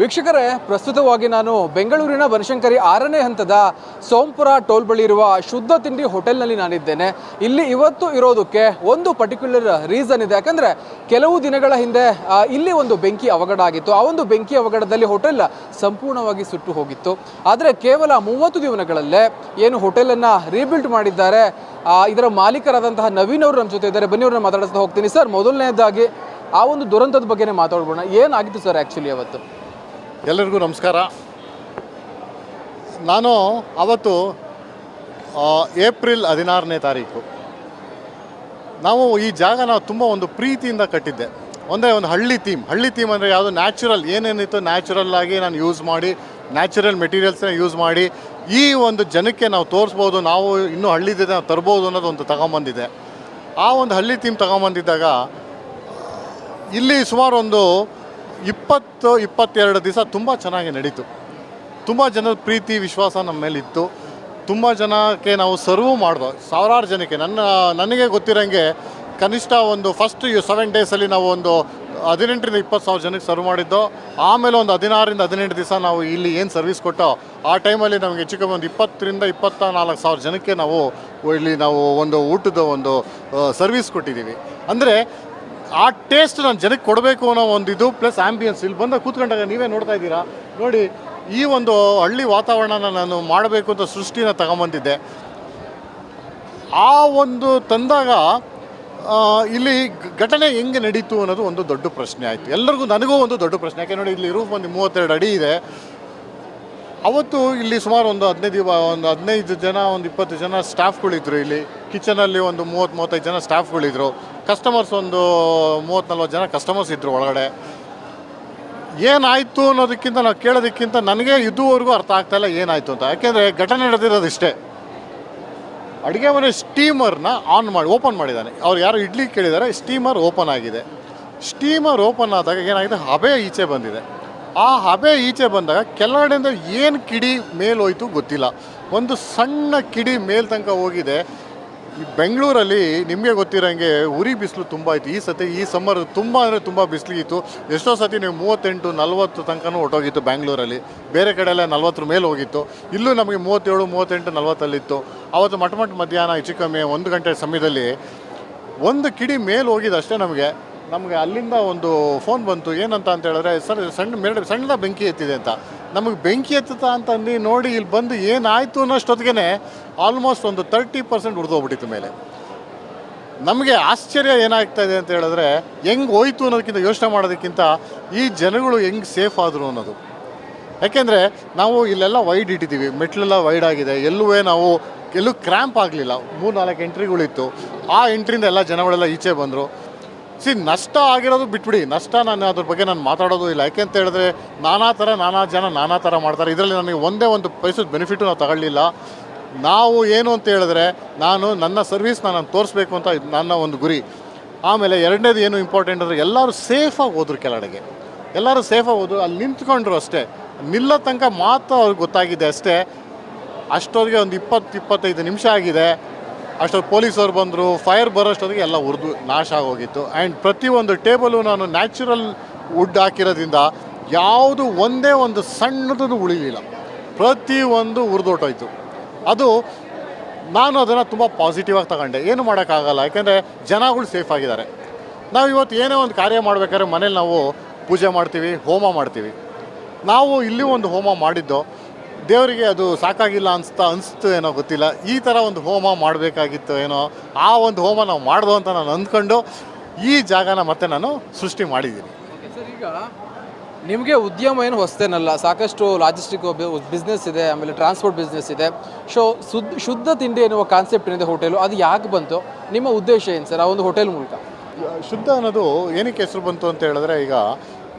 ವೀಕ್ಷಕರೇ, ಪ್ರಸ್ತುತವಾಗಿ ನಾನು ಬೆಂಗಳೂರಿನ ಬನಶಂಕರಿ 6ನೇ ಹಂತದ ಸೋಂಪುರ ಟೋಲ್ ಬಳಿ ಇರುವ ಶುದ್ಧ ತಿಂಡಿ ಹೋಟೆಲ್ನಲ್ಲಿ ನಾನಿದ್ದೇನೆ. ಇಲ್ಲಿ ಇವತ್ತು ಇರೋದಕ್ಕೆ ಒಂದು ಪರ್ಟಿಕ್ಯುಲರ್ ರೀಸನ್ ಇದೆ. ಯಾಕಂದರೆ ಕೆಲವು ದಿನಗಳ ಹಿಂದೆ ಇಲ್ಲಿ ಒಂದು ಬೆಂಕಿ ಅವಘಡ ಆಗಿತ್ತು. ಆ ಒಂದು ಬೆಂಕಿ ಅವಘಡದಲ್ಲಿ ಹೋಟೆಲ್ ಸಂಪೂರ್ಣವಾಗಿ ಸುಟ್ಟು ಹೋಗಿತ್ತು. ಆದರೆ ಕೇವಲ 30 ದಿನಗಳಲ್ಲೇ ಏನು ಹೋಟೆಲನ್ನು ರೀಬಿಲ್ಡ್ ಮಾಡಿದ್ದಾರೆ, ಇದರ ಮಾಲೀಕರಾದಂತಹ ನವೀನ್ ಅವರು ನಮ್ಮ ಜೊತೆ ಇದ್ದಾರೆ. ಬನ್ನಿ ಅವ್ರನ್ನ ಮಾತಾಡಿಸ್ತಾ ಹೋಗ್ತೀನಿ. ಸರ್, ಮೊದಲನೇದಾಗಿ ಆ ಒಂದು ದುರಂತದ ಬಗ್ಗೆನೇ ಮಾತಾಡ್ಬೋಣ. ಏನಾಗಿತ್ತು ಸರ್ ಆ್ಯಕ್ಚುಲಿ ಅವತ್ತು? ಎಲ್ಲರಿಗೂ ನಮಸ್ಕಾರ. ನಾನು ಅವತ್ತು ಏಪ್ರಿಲ್ 16ನೇ ತಾರೀಕು ನಾವು ಈ ಜಾಗ ತುಂಬ ಒಂದು ಪ್ರೀತಿಯಿಂದ ಕಟ್ಟಿದ್ದೆ. ಒಂದೇ ಒಂದು ಹಳ್ಳಿ ಥೀಮ್ ಅಂದರೆ ಯಾವುದು ನ್ಯಾಚುರಲ್ ಏನೇನಿತ್ತು ನ್ಯಾಚುರಲ್ ಆಗಿ ನಾನು ಯೂಸ್ ಮಾಡಿ, ನ್ಯಾಚುರಲ್ ಮೆಟೀರಿಯಲ್ಸ್ನ ಯೂಸ್ ಮಾಡಿ ಈ ಒಂದು ಜನಕ್ಕೆ ನಾವು ತೋರಿಸ್ಬೋದು, ನಾವು ಇನ್ನೂ ಹಳ್ಳಿದಿದೆ ನಾವು ತರ್ಬೋದು ಅನ್ನೋದು ಒಂದು ತಗೊಂಬಂದಿದೆ. ಆ ಒಂದು ಹಳ್ಳಿ ಥೀಮ್ ತಗೊಂಬಂದಿದ್ದಾಗ ಇಲ್ಲಿ ಸುಮಾರು ಒಂದು 20-22 ದಿವಸ ತುಂಬ ಚೆನ್ನಾಗಿ ನಡೀತು. ತುಂಬ ಜನದ ಪ್ರೀತಿ ವಿಶ್ವಾಸ ನಮ್ಮ ಮೇಲಿತ್ತು. ತುಂಬ ಜನಕ್ಕೆ ನಾವು ಸರ್ವ್ ಮಾಡಿದೋ, ಸಾವಿರಾರು ಜನಕ್ಕೆ. ನನಗೆ ಗೊತ್ತಿರೋಂಗೆ ಕನಿಷ್ಠ ಒಂದು ಫಸ್ಟ್ 7 ಡೇಸಲ್ಲಿ ನಾವು ಒಂದು 18,000-20,000 ಜನಕ್ಕೆ ಸರ್ವ್ ಮಾಡಿದ್ದೋ. ಆಮೇಲೆ ಒಂದು 16-18 ದಿವಸ ನಾವು ಇಲ್ಲಿ ಏನು ಸರ್ವಿಸ್ ಕೊಟ್ಟೋ ಆ ಟೈಮಲ್ಲಿ ನಮಗೆ ಹೆಚ್ಚು ಕಮ್ಮಿ ಒಂದು 20,000-24,000 ಜನಕ್ಕೆ ನಾವು ಒಂದು ಊಟದ ಒಂದು ಸರ್ವಿಸ್ ಕೊಟ್ಟಿದ್ದೀವಿ. ಅಂದರೆ ಆ ಟೇಸ್ಟ್ ನಾನು ಜನಕ್ಕೆ ಕೊಡಬೇಕು ಅನ್ನೋ ಒಂದು ಇದು, ಪ್ಲಸ್ ಆ್ಯಂಬಿಯನ್ಸ್. ಇಲ್ಲಿ ಬಂದ ಕೂತ್ಕೊಂಡಾಗ ನೀವೇ ನೋಡ್ತಾ ಇದ್ದೀರಾ ನೋಡಿ, ಈ ಒಂದು ಹಳ್ಳಿ ವಾತಾವರಣನ ನಾನು ಮಾಡಬೇಕು ಅಂತ ಸೃಷ್ಟಿನ ತಗೊಂಬಂದಿದ್ದೆ. ಆ ಒಂದು ತಂದಾಗ ಇಲ್ಲಿ ಘಟನೆ ಹೆಂಗೆ ನಡೀತು ಅನ್ನೋದು ಒಂದು ದೊಡ್ಡ ಪ್ರಶ್ನೆ ಆಯಿತು ಎಲ್ಲರಿಗೂ, ನನಗೂ ಒಂದು ದೊಡ್ಡ ಪ್ರಶ್ನೆ. ಯಾಕೆ ನೋಡಿ, ಇಲ್ಲಿ ರೂಫ್ ಒಂದು 32 ಅಡಿ ಇದೆ. ಅವತ್ತು ಇಲ್ಲಿ ಸುಮಾರು ಒಂದು 15 ಜನ, ಒಂದು 20 ಜನ ಸ್ಟಾಫ್ಗಳಿದ್ರು. ಇಲ್ಲಿ ಕಿಚನಲ್ಲಿ ಒಂದು 30-35 ಜನ ಸ್ಟಾಫ್ಗಳಿದ್ರು. ಕಸ್ಟಮರ್ಸ್ ಒಂದು 30-40 ಜನ ಕಸ್ಟಮರ್ಸ್ ಇದ್ದರು ಒಳಗಡೆ. ಏನಾಯಿತು ಅನ್ನೋದಕ್ಕಿಂತ ನಾವು ಕೇಳೋದಕ್ಕಿಂತ ನನಗೆ ಇದುವರೆಗೂ ಅರ್ಥ ಆಗ್ತಾಯಿಲ್ಲ ಏನಾಯಿತು ಅಂತ. ಯಾಕೆಂದರೆ ಘಟನೆ ನಡೆದಿರೋದು ಇಷ್ಟೇ, ಅಡುಗೆ ಮನೆ ಸ್ಟೀಮರ್ನ ಓಪನ್ ಮಾಡಿದ್ದಾನೆ. ಅವ್ರು ಯಾರು ಇಡ್ಲಿ ಕೇಳಿದ್ದಾರೆ, ಸ್ಟೀಮರ್ ಓಪನ್ ಆಗಿದೆ. ಸ್ಟೀಮರ್ ಓಪನ್ ಆದಾಗ ಏನಾಗಿದೆ, ಹಬೆ ಈಚೆ ಬಂದಿದೆ. ಆ ಹಬೆ ಈಚೆ ಬಂದಾಗ ಕೆಳಗಡೆಯಿಂದ ಏನು ಕಿಡಿ ಮೇಲೋಯ್ತು ಗೊತ್ತಿಲ್ಲ. ಒಂದು ಸಣ್ಣ ಕಿಡಿ ಮೇಲ್ ತನಕ ಹೋಗಿದೆ. ಈ ಬೆಂಗಳೂರಲ್ಲಿ ನಿಮಗೆ ಗೊತ್ತಿರೋಂಗೆ ಉರಿ ಬಿಸಿಲು ತುಂಬ ಇತ್ತು. ಈ ಸಮ್ಮರ್ ತುಂಬ ಅಂದರೆ ತುಂಬ ಬಿಸಿಲಿತ್ತು. ಎಷ್ಟೋ ಸತಿ ನೀವು 38-40 ತನಕನೂ ಹೊಟ್ಟೋಗಿತ್ತು ಬೆಂಗಳೂರಲ್ಲಿ. ಬೇರೆ ಕಡೆ ಎಲ್ಲ 40 ಮೇಲೆ ಹೋಗಿತ್ತು. ಇಲ್ಲೂ ನಮಗೆ 37-38-40 ಅವತ್ತು ಮಧ್ಯಾಹ್ನ ಹೆಚ್ಚು ಕಮ್ಮಿ 1 ಗಂಟೆ ಸಮಯದಲ್ಲಿ ಒಂದು ಕಿಡಿ ಮೇಲೆ ಹೋಗಿದ್ದಷ್ಟೇ. ನಮಗೆ ಅಲ್ಲಿಂದ ಒಂದು ಫೋನ್ ಬಂತು. ಏನಂತ ಅಂತ ಹೇಳಿದ್ರೆ, ಸರ್ ಸಣ್ಣದ ಬೆಂಕಿ ಎತ್ತಿದೆ ಅಂತ. ನಮಗೆ ಬೆಂಕಿ ಎತ್ತುತ್ತಾ ಅಂತಂದು ನೋಡಿ ಇಲ್ಲಿ ಬಂದು ಏನಾಯಿತು ಅನ್ನೋಷ್ಟೊತ್ತಿಗೆ ಆಲ್ಮೋಸ್ಟ್ ಒಂದು 30% ಉರಿದೋಗ್ಬಿಟ್ಟಿತ್ತು ಮೇಲೆ. ನಮಗೆ ಆಶ್ಚರ್ಯ ಏನಾಗ್ತಾಯಿದೆ ಅಂತ ಹೇಳಿದ್ರೆ, ಹೆಂಗೆ ಹೋಯ್ತು ಅನ್ನೋದಕ್ಕಿಂತ ಯೋಚನೆ ಮಾಡೋದಕ್ಕಿಂತ ಈ ಜನಗಳು ಹೆಂಗೆ ಸೇಫ್ ಆದರು ಅನ್ನೋದು. ಯಾಕೆಂದರೆ ನಾವು ಇಲ್ಲೆಲ್ಲ ವೈಡ್ ಇಟ್ಟಿದ್ದೀವಿ, ಮೆಟ್ಲೆಲ್ಲ ವೈಡ್ ಆಗಿದೆ, ಎಲ್ಲೂ ಕ್ರ್ಯಾಂಪ್ ಆಗಲಿಲ್ಲ. 3-4 ಎಂಟ್ರಿಗಳಿತ್ತು. ಆ ಎಂಟ್ರಿಯಿಂದ ಎಲ್ಲ ಜನಗಳೆಲ್ಲ ಈಚೆ ಬಂದರು. ನಷ್ಟ ಆಗಿರೋದು ಬಿಟ್ಬಿಡಿ, ನಾನು ಅದ್ರ ಬಗ್ಗೆ ಮಾತಾಡೋದು ಇಲ್ಲ. ಯಾಕೆ ಅಂತ ಹೇಳಿದ್ರೆ ನಾನಾ ಜನ ನಾನಾ ಥರ ಮಾಡ್ತಾರೆ. ಇದರಲ್ಲಿ ನನಗೆ ಒಂದೇ ಒಂದು ಪೈಸದ ಬೆನಿಫಿಟು ನಾವು ತಗೊಳ್ಳಿಲ್ಲ. ನಾವು ಏನು ಅಂತ ಹೇಳಿದ್ರೆ, ನನ್ನ ಸರ್ವಿಸ್ನ ನಾನು ತೋರಿಸ್ಬೇಕು ಅಂತ ನನ್ನ ಒಂದು ಗುರಿ. ಆಮೇಲೆ ಎರಡನೇದು ಏನು ಇಂಪಾರ್ಟೆಂಟ್ ಅಂದರೆ, ಎಲ್ಲರೂ ಸೇಫಾಗಿ ಹೋದ್ರು. ಕೆಳಗಡೆಗೆ ಎಲ್ಲರೂ ಸೇಫಾಗಿ ಹೋದ್ರು. ಅಲ್ಲಿ ನಿಂತ್ಕೊಂಡ್ರು ಅಷ್ಟೇ. ನಿಲ್ಲೋ ತನಕ ಮಾತ್ರ ಅವ್ರಿಗೆ ಗೊತ್ತಾಗಿದೆ ಅಷ್ಟೇ. ಅಷ್ಟೊತ್ತಿಗೆ ಒಂದು 20-25 ನಿಮಿಷ ಆಗಿದೆ. ಅಷ್ಟೊತ್ತು ಪೊಲೀಸವ್ರು ಬಂದರು. ಫೈರ್ ಬರೋಷ್ಟೊತ್ತಿಗೆ ಎಲ್ಲ ಉರಿದು ನಾಶ ಆಗೋಗಿತ್ತು. ಆ್ಯಂಡ್ ಪ್ರತಿಯೊಂದು ಟೇಬಲು ನಾನು ನ್ಯಾಚುರಲ್ ವುಡ್ ಹಾಕಿರೋದ್ರಿಂದ ಯಾವುದು ಒಂದೇ ಒಂದು ಸಣ್ಣದು ಉಳಿಲಿಲ್ಲ. ಪ್ರತಿಯೊಂದು ಉರಿದೋಟೋಯ್ತು. ನಾನು ಅದನ್ನು ತುಂಬ ಪಾಸಿಟಿವ್ ಆಗಿ ತಗೊಂಡೆ. ಏನು ಮಾಡೋಕ್ಕಾಗಲ್ಲ, ಯಾಕೆಂದರೆ ಜನಗಳು ಸೇಫ್ ಆಗಿದ್ದಾರೆ. ನಾವು ಇವತ್ತು ಏನೇ ಒಂದು ಕಾರ್ಯ ಮಾಡಬೇಕಾದ್ರೆ ಮನೇಲಿ ನಾವು ಪೂಜೆ ಮಾಡ್ತೀವಿ, ಹೋಮ ಮಾಡ್ತೀವಿ. ನಾವು ಇಲ್ಲಿ ಒಂದು ಹೋಮ ಮಾಡಿದ್ದು ದೇವರಿಗೆ ಅದು ಸಾಕಾಗಿಲ್ಲ ಅನಿಸ್ತು ಏನೋ ಗೊತ್ತಿಲ್ಲ. ಈ ಥರ ಒಂದು ಹೋಮ ಮಾಡಬೇಕಾಗಿತ್ತು ಏನೋ. ಆ ಒಂದು ಹೋಮ ನಾವು ಮಾಡ್ದು ಅಂತ ನಾನು ಅಂದ್ಕೊಂಡು ಈ ಜಾಗನ ಮತ್ತೆ ನಾನು ಸೃಷ್ಟಿ ಮಾಡಿದ್ದೀನಿ. ಸರ್, ಈಗ ನಿಮಗೆ ಉದ್ಯಮ ಏನು ಹೊಸ್ತೇನಲ್ಲ, ಸಾಕಷ್ಟು ಲಾಜಿಸ್ಟಿಕ್ ಬಿಸ್ನೆಸ್ ಇದೆ, ಆಮೇಲೆ ಟ್ರಾನ್ಸ್ಪೋರ್ಟ್ ಬಿಸ್ನೆಸ್ ಇದೆ. ಶುದ್ಧ ತಿಂಡಿ ಎನ್ನುವ ಕಾನ್ಸೆಪ್ಟ್ ಏನಿದೆ ಹೋಟೆಲು, ಅದು ಯಾಕೆ ಬಂತು? ನಿಮ್ಮ ಉದ್ದೇಶ ಏನು ಸರ್ ಆ ಒಂದು ಹೋಟೆಲ್ ಮೂಲಕ? ಶುದ್ಧ ಅನ್ನೋದು ಏನಕ್ಕೆ ಹೆಸರು ಬಂತು ಅಂತ ಹೇಳಿದ್ರೆ, ಈಗ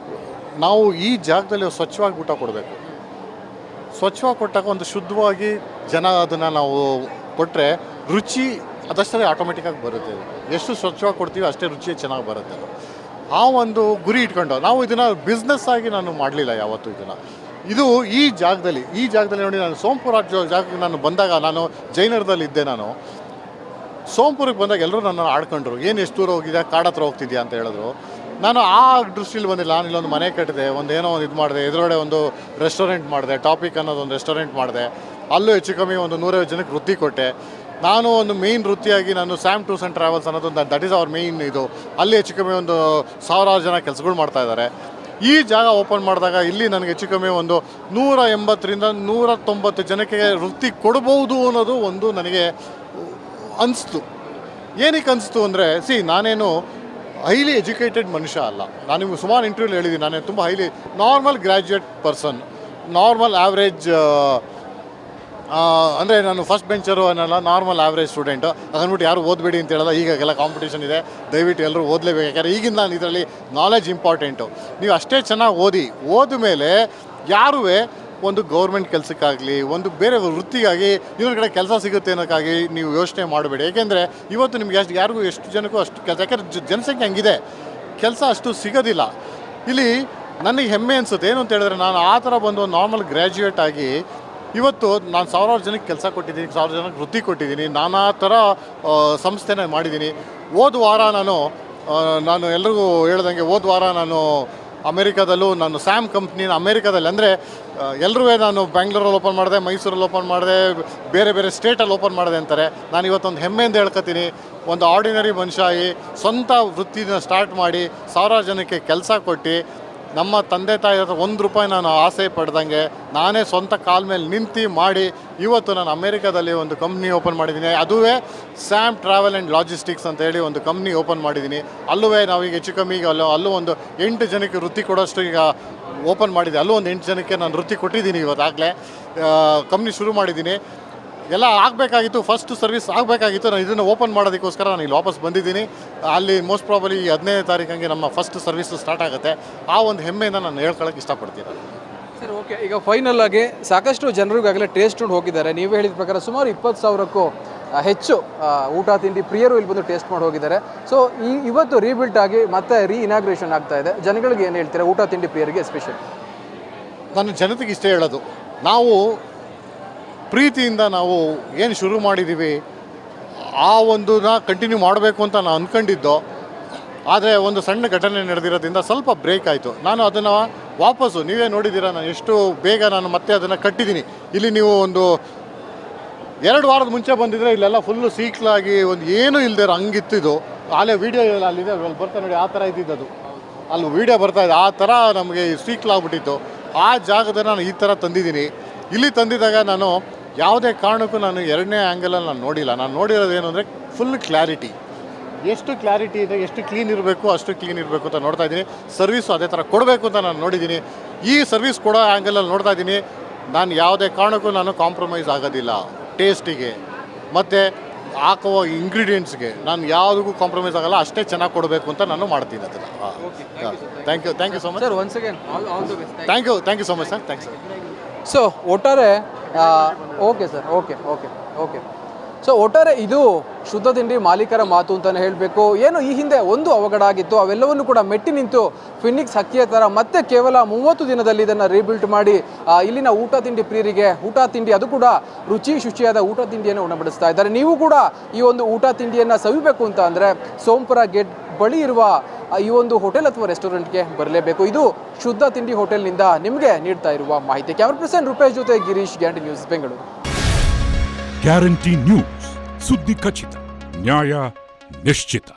ನಾವು ಈ ಜಾಗದಲ್ಲಿ ಸ್ವಚ್ಛವಾಗಿ ಊಟ ಕೊಡಬೇಕು. ಸ್ವಚ್ಛವಾಗಿ ಕೊಟ್ಟಾಗ ಒಂದು ಶುದ್ಧವಾಗಿ ಜನ ಅದನ್ನು ನಾವು ಕೊಟ್ಟರೆ ರುಚಿ ಅದಷ್ಟೇ ಆಟೋಮೆಟಿಕ್ಕಾಗಿ ಬರುತ್ತೆ. ಎಷ್ಟು ಸ್ವಚ್ಛವಾಗಿ ಕೊಡ್ತೀವಿ ಅಷ್ಟೇ ರುಚಿ ಚೆನ್ನಾಗಿ ಬರುತ್ತೆ. ಆ ಒಂದು ಗುರಿ ಇಟ್ಕೊಂಡು ನಾವು ಇದನ್ನು ಬಿಸ್ನೆಸ್ ಆಗಿ ನಾನು ಮಾಡಲಿಲ್ಲ ಯಾವತ್ತೂ ಇದನ್ನು. ಈ ಜಾಗದಲ್ಲಿ ನೋಡಿ, ನಾನು ಸೋಂಪುರ ಜಾಗಕ್ಕೆ ನಾನು ಬಂದಾಗ, ನಾನು ಜೈನರದಲ್ಲಿದ್ದೆ. ನಾನು ಸೋಂಪುರಕ್ಕೆ ಬಂದಾಗ ಎಲ್ಲರೂ ನನ್ನನ್ನು ಆಡ್ಕೊಂಡ್ರು. ಏನು ಎಷ್ಟು ದೂರ ಹೋಗಿದ್ಯಾ, ಕಾಡು ಹತ್ರ ಹೋಗ್ತಿದ್ಯಾ ಅಂತ ಹೇಳಿದ್ರು. ನಾನು ಆ ದೃಷ್ಟಿಲಿ ಬಂದಿಲ್ಲ. ನಾನು ಇಲ್ಲೊಂದು ಮನೆ ಕಟ್ಟಿದೆ, ಏನೋ ಒಂದು ಇದು ಮಾಡಿದೆ, ಎದುರುಗಡೆ ಒಂದು ರೆಸ್ಟೋರೆಂಟ್ ಮಾಡಿದೆ, ಟಾಪಿಕ್ ಅನ್ನೋದು ಒಂದು ರೆಸ್ಟೋರೆಂಟ್ ಮಾಡಿದೆ, ಅಲ್ಲೂ ಹೆಚ್ಚು ಕಮ್ಮಿ ಒಂದು 150 ಜನಕ್ಕೆ ವೃತ್ತಿ ಕೊಟ್ಟೆ. ನಾನು ಒಂದು ಮೇಯ್ನ್ ವೃತ್ತಿಯಾಗಿ ನಾನು ಸ್ಯಾಮ್ ಟೂರ್ಸ್ ಆ್ಯಂಡ್ ಟ್ರಾವೆಲ್ಸ್ ಅನ್ನೋದು ದಟ್ ಈಸ್ ಅವರ್ ಮೇಯ್ನ್ ಇದು. ಅಲ್ಲಿ ಹೆಚ್ಚು ಕಮ್ಮಿ ಒಂದು 1000 ಜನ ಕೆಲಸಗಳು ಮಾಡ್ತಾ ಇದ್ದಾರೆ. ಈ ಜಾಗ ಓಪನ್ ಮಾಡಿದಾಗ ಇಲ್ಲಿ ನನಗೆ ಹೆಚ್ಚು ಕಮ್ಮಿ ಒಂದು 180ರಿಂದ 190 ಜನಕ್ಕೆ ವೃತ್ತಿ ಕೊಡ್ಬೋದು ಅನ್ನೋದು ಒಂದು ನನಗೆ ಅನಿಸ್ತು. ಏನಕ್ಕೆ ಅನಿಸ್ತು ಅಂದರೆ, ನಾನೇನು ಹೈಲಿ ಎಜುಕೇಟೆಡ್ ಮನುಷ್ಯ ಅಲ್ಲ. ನಾನು ನಿಮ್ಗೆ ಸುಮಾರು ಇಂಟರ್ವ್ಯೂಲಿ ಹೇಳಿದ್ದೀನಿ, ನಾನೇ ತುಂಬ highly normal graduate person, normal average, ಅಂದರೆ ನಾನು ಫಸ್ಟ್ ಬೆಂಚರು ಅನ್ನಲ್ಲ, ನಾರ್ಮಲ್ ಆ್ಯಾವ್ರೇಜ್ ಸ್ಟೂಡೆಂಟು. ಹಾಗನ್ಬಿಟ್ಟು ಯಾರು ಓದಬೇಡಿ ಅಂತ ಹೇಳಲ್ಲ. ಈಗಾಗೆಲ್ಲ ಕಾಂಪಿಟೇಷನ್ ಇದೆ, ದಯವಿಟ್ಟು ಎಲ್ಲರೂ ಓದಲೇಬೇಕು. ಯಾಕಂದರೆ ಈಗಿನ ನಾನು ಇದರಲ್ಲಿ ನಾಲೆಜ್ ಇಂಪಾರ್ಟೆಂಟು. ನೀವು ಅಷ್ಟೇ ಚೆನ್ನಾಗಿ ಓದ ಮೇಲೆ ಯಾರೂ ಒಂದು ಗೌರ್ಮೆಂಟ್ ಕೆಲಸಕ್ಕಾಗಲಿ ಒಂದು ಬೇರೆ ವೃತ್ತಿಗಾಗಿ ಇನ್ನೊಂದು ಕಡೆ ಕೆಲಸ ಸಿಗುತ್ತೆ ಅನ್ನೋಕ್ಕಾಗಿ ನೀವು ಯೋಚನೆ ಮಾಡಬೇಡಿ. ಏಕೆಂದರೆ ಇವತ್ತು ನಿಮ್ಗೆ ಯಾರಿಗೂ ಎಷ್ಟು ಜನಕ್ಕೂ ಅಷ್ಟು ಕೆಲಸ, ಯಾಕಂದರೆ ಜನಸಂಖ್ಯೆ ಹಂಗಿದೆ, ಕೆಲಸ ಅಷ್ಟು ಸಿಗೋದಿಲ್ಲ. ಇಲ್ಲಿ ನನಗೆ ಹೆಮ್ಮೆ ಅನಿಸುತ್ತೆ. ಏನು ಅಂತ ಹೇಳಿದ್ರೆ, ನಾನು ಆ ಥರ ಬಂದು ನಾರ್ಮಲ್ ಗ್ರ್ಯಾಜುಯೇಟ್ ಆಗಿ ಇವತ್ತು ನಾನು 1000 ಜನಕ್ಕೆ ಕೆಲಸ ಕೊಟ್ಟಿದ್ದೀನಿ, 1000 ಜನಕ್ಕೆ ವೃತ್ತಿ ಕೊಟ್ಟಿದ್ದೀನಿ, ನಾನಾ ಥರ ಸಂಸ್ಥೆನ ಮಾಡಿದ್ದೀನಿ. ಹೋದ ವಾರ ನಾನು ಎಲ್ರಿಗೂ ಹೇಳ್ದಂಗೆ ಹೋದ ವಾರ ನಾನು ಅಮೇರಿಕಾದಲ್ಲೂ ನಾನು ಸ್ಯಾಮ್ ಕಂಪ್ನಿನ ಅಮೇರಿಕಾದಲ್ಲಿ, ಅಂದರೆ ಎಲ್ಲರೂ ನಾನು ಬ್ಯಾಂಗ್ಳೂರಲ್ಲಿ ಓಪನ್ ಮಾಡಿದೆ, ಮೈಸೂರಲ್ಲಿ ಓಪನ್ ಮಾಡಿದೆ, ಬೇರೆ ಬೇರೆ ಸ್ಟೇಟಲ್ಲಿ ಓಪನ್ ಮಾಡಿದೆ ಅಂತಾರೆ. ನಾನು ಇವತ್ತೊಂದು ಹೆಮ್ಮೆಯಿಂದ ಹೇಳ್ಕೊತೀನಿ, ಒಂದು ಆರ್ಡಿನರಿ ಮನುಷ್ಯ ಆಗಿ ಸ್ವಂತ ವೃತ್ತಿನ ಸ್ಟಾರ್ಟ್ ಮಾಡಿ 1000 ಜನಕ್ಕೆ ಕೆಲಸ ಕೊಟ್ಟು ನಮ್ಮ ತಂದೆ ತಾಯಿ ಹತ್ರ ₹1 ನಾನು ಆಸೆ ಪಡ್ದಂಗೆ ನಾನೇ ಸ್ವಂತ ಕಾಲ ಮೇಲೆ ನಿಂತು ಮಾಡಿ ಇವತ್ತು ನಾನು ಅಮೇರಿಕಾದಲ್ಲಿ ಒಂದು ಕಂಪ್ನಿ ಓಪನ್ ಮಾಡಿದ್ದೀನಿ. ಅದುವೇ ಸ್ಯಾಮ್ ಟ್ರಾವೆಲ್ ಆ್ಯಂಡ್ ಲಾಜಿಸ್ಟಿಕ್ಸ್ ಅಂತ ಹೇಳಿ ಒಂದು ಕಂಪ್ನಿ ಓಪನ್ ಮಾಡಿದ್ದೀನಿ. ಅಲ್ಲೂ ನಾವೀಗ ಹೆಚ್ಚು ಕಮ್ಮಿ ಅಲ್ಲೂ ಒಂದು 8 ಜನಕ್ಕೆ ವೃತ್ತಿ ಕೊಡೋಷ್ಟು ಈಗ ಓಪನ್ ಮಾಡಿದೆ. ಅಲ್ಲೂ ಒಂದು 8 ಜನಕ್ಕೆ ನಾನು ವೃತ್ತಿ ಕೊಟ್ಟಿದ್ದೀನಿ. ಇವತ್ತಾಗಲೇ ಕಂಪ್ನಿ ಶುರು ಮಾಡಿದ್ದೀನಿ. ಎಲ್ಲ ಆಗಬೇಕಾಗಿತ್ತು, ಫಸ್ಟ್ ಸರ್ವಿಸ್ ಆಗಬೇಕಾಗಿತ್ತು. ನಾನು ಇದನ್ನು ಓಪನ್ ಮಾಡೋದಕ್ಕೋಸ್ಕರ ನಾನು ಇಲ್ಲಿ ವಾಪಸ್ ಬಂದಿದ್ದೀನಿ. ಅಲ್ಲಿ ಮೋಸ್ಟ್ ಪ್ರಾಬಲಿ 15ನೇ ತಾರೀಕಂಗೆ ನಮ್ಮ ಫಸ್ಟ್ ಸರ್ವಿಸ್ ಸ್ಟಾರ್ಟ್ ಆಗುತ್ತೆ. ಆ ಒಂದು ಹೆಮ್ಮೆಯಿಂದ ನಾನು ಹೇಳ್ಕೊಳ್ಳೋಕೆ ಇಷ್ಟಪಡ್ತೀನಿ. Sir, okay. ಈಗ ಫೈನಲ್ ಆಗಿ ಸಾಕಷ್ಟು ಜನರಿಗಾಗಲೇ ಟೇಸ್ಟ್ ನೋಡಿ ಹೋಗಿದ್ದಾರೆ. ನೀವು ಹೇಳಿದ ಪ್ರಕಾರ ಸುಮಾರು 20,000ಕ್ಕೂ ಹೆಚ್ಚು ಊಟ ತಿಂಡಿ ಪ್ರಿಯರು ಇಲ್ಲಿ ಬಂದು ಟೇಸ್ಟ್ ಮಾಡಿ ಹೋಗಿದ್ದಾರೆ. ಸೊ ಇವತ್ತು ರೀಬಿಲ್ಟ್ ಆಗಿ ಮತ್ತೆ ಇನಾಗ್ರೇಷನ್ ಆಗ್ತಾ ಇದೆ. ಜನಗಳಿಗೆ ಏನು ಹೇಳ್ತೀರಾ, ಊಟ ತಿಂಡಿ ಪ್ರಿಯರಿಗೆ ಎಸ್ಪೆಷಲಿ? ನಾನು ಜನತೆಗೆ ಇಷ್ಟೇ ಹೇಳೋದು, ನಾವು ಪ್ರೀತಿಯಿಂದ ನಾವು ಏನು ಶುರು ಮಾಡಿದ್ದೀವಿ ಆ ಒಂದನ್ನ ಕಂಟಿನ್ಯೂ ಮಾಡಬೇಕು ಅಂತ ನಾನು ಅಂದ್ಕೊಂಡಿದ್ದು. ಆದರೆ ಒಂದು ಸಣ್ಣ ಘಟನೆ ನಡೆದಿರೋದ್ರಿಂದ ಸ್ವಲ್ಪ ಬ್ರೇಕ್ ಆಯಿತು. ನಾನು ಅದನ್ನು ವಾಪಸ್ಸು, ನೀವೇ ನೋಡಿದ್ದೀರಾ ನಾನು ಎಷ್ಟು ಬೇಗ ನಾನು ಮತ್ತೆ ಅದನ್ನು ಕಟ್ಟಿದ್ದೀನಿ. ಇಲ್ಲಿ ನೀವು ಒಂದು 2 ವಾರದ ಮುಂಚೆ ಬಂದಿದ್ದರೆ ಇಲ್ಲೆಲ್ಲ ಫುಲ್ಲು ಸೀಕ್ಲಾಗಿ ಒಂದು ಏನೂ ಇಲ್ಲದೆ ಹಂಗಿತ್ತಿದ್ದು. ಅಲ್ಲೇ ವೀಡಿಯೋ ಅಲ್ಲಿದೆ, ಅಲ್ಲಿ ಬರ್ತಾ ನೋಡಿ, ಆ ಥರ ಇದ್ದಿದ್ದು. ಅಲ್ಲಿ ವೀಡಿಯೋ ಬರ್ತಾಯಿದೆ, ಆ ಥರ ನಮಗೆ ಸೀಕ್ಲಾಗ್ಬಿಟ್ಟಿತ್ತು. ಆ ಜಾಗದಲ್ಲಿ ನಾನು ಈ ಥರ ತಂದಿದ್ದೀನಿ. ಇಲ್ಲಿ ತಂದಿದ್ದಾಗ ನಾನು ಯಾವುದೇ ಕಾರಣಕ್ಕೂ ನಾನು 2ನೇ ಆ್ಯಂಗಲಲ್ಲಿ ನಾನು ನೋಡಿಲ್ಲ. ನಾನು ನೋಡಿರೋದೇನು ಅಂದರೆ ಫುಲ್ ಕ್ಲಾರಿಟಿ, ಎಷ್ಟು ಕ್ಲಾರಿಟಿ ಇದೆ, ಎಷ್ಟು ಕ್ಲೀನ್ ಇರಬೇಕು ಅಷ್ಟು ಕ್ಲೀನ್ ಇರಬೇಕು ಅಂತ ನೋಡ್ತಾ ಇದ್ದೀನಿ. ಸರ್ವಿಸು ಅದೇ ಥರ ಕೊಡಬೇಕು ಅಂತ ನಾನು ನೋಡಿದ್ದೀನಿ. ಈ ಸರ್ವಿಸ್ ಕೊಡೋ ಆ್ಯಂಗಲಲ್ಲಿ ನೋಡ್ತಾ ಇದ್ದೀನಿ. ನಾನು ಯಾವುದೇ ಕಾರಣಕ್ಕೂ ನಾನು ಕಾಂಪ್ರಮೈಸ್ ಆಗೋದಿಲ್ಲ. ಟೇಸ್ಟಿಗೆ ಮತ್ತು ಹಾಕುವ ಇಂಗ್ರೀಡಿಯೆಂಟ್ಸ್ಗೆ ನಾನು ಯಾವುದಕ್ಕೂ ಕಾಂಪ್ರಮೈಸ್ ಆಗಲ್ಲ. ಅಷ್ಟೇ ಚೆನ್ನಾಗಿ ಕೊಡಬೇಕು ಅಂತ ನಾನು ಮಾಡ್ತೀನಿ ಅದನ್ನು. Thank you so much sir. Once again all the best. Thank you so much sir. Thanks. So ಒಟ್ಟಾರೆ ಓಕೆ ಸರ್, ಓಕೆ. ಸೊ ಒಟ್ಟಾರೆ ಇದು ಶುದ್ಧ ತಿಂಡಿ ಮಾಲೀಕರ ಮಾತು ಅಂತಲೇ ಹೇಳಬೇಕು. ಏನು ಈ ಹಿಂದೆ ಒಂದು ಅವಘಡ ಆಗಿತ್ತು, ಅವೆಲ್ಲವನ್ನು ಕೂಡ ಮೆಟ್ಟಿ ನಿಂತು ಫಿನಿಕ್ಸ್ ಹಕ್ಕಿಯ ಥರ ಮತ್ತೆ ಕೇವಲ 30 ದಿನದಲ್ಲಿ ಇದನ್ನು ರೀಬಿಲ್ಟ್ ಮಾಡಿ ಇಲ್ಲಿನ ಊಟ ತಿಂಡಿ ಪ್ರಿಯರಿಗೆ ಊಟ ತಿಂಡಿ, ಅದು ಕೂಡ ಶುಚಿಯಾದ ಊಟ ತಿಂಡಿಯನ್ನು ಉಣಬಡಿಸ್ತಾ ಇದ್ದಾರೆ. ನೀವು ಕೂಡ ಈ ಒಂದು ಊಟ ತಿಂಡಿಯನ್ನು ಸವಿಬೇಕು ಅಂತ ಅಂದರೆ ಸೋಂಪುರ ಗೇಟ್ ಬಳಿ ಇರುವ ಈ ಒಂದು ಹೋಟೆಲ್ ಅಥವಾ ರೆಸ್ಟೋರೆಂಟ್ಗೆ ಬರಲೇಬೇಕು. ಇದು ಶುದ್ಧ ತಿಂಡಿ ಹೋಟೆಲ್ನಿಂದ ನಿಮಗೆ ನೀಡ್ತಾ ಇರುವ ಮಾಹಿತಿ. ಕ್ಯಾಮರಾ ಪರ್ಸನ್ ರೂಪೇಶ್ ಜೊತೆ Girish, guarantee news, Bengaluru. Guarantee news, ಸುದ್ದಿ ಖಚಿತ, ನ್ಯಾಯ ನಿಶ್ಚಿತ.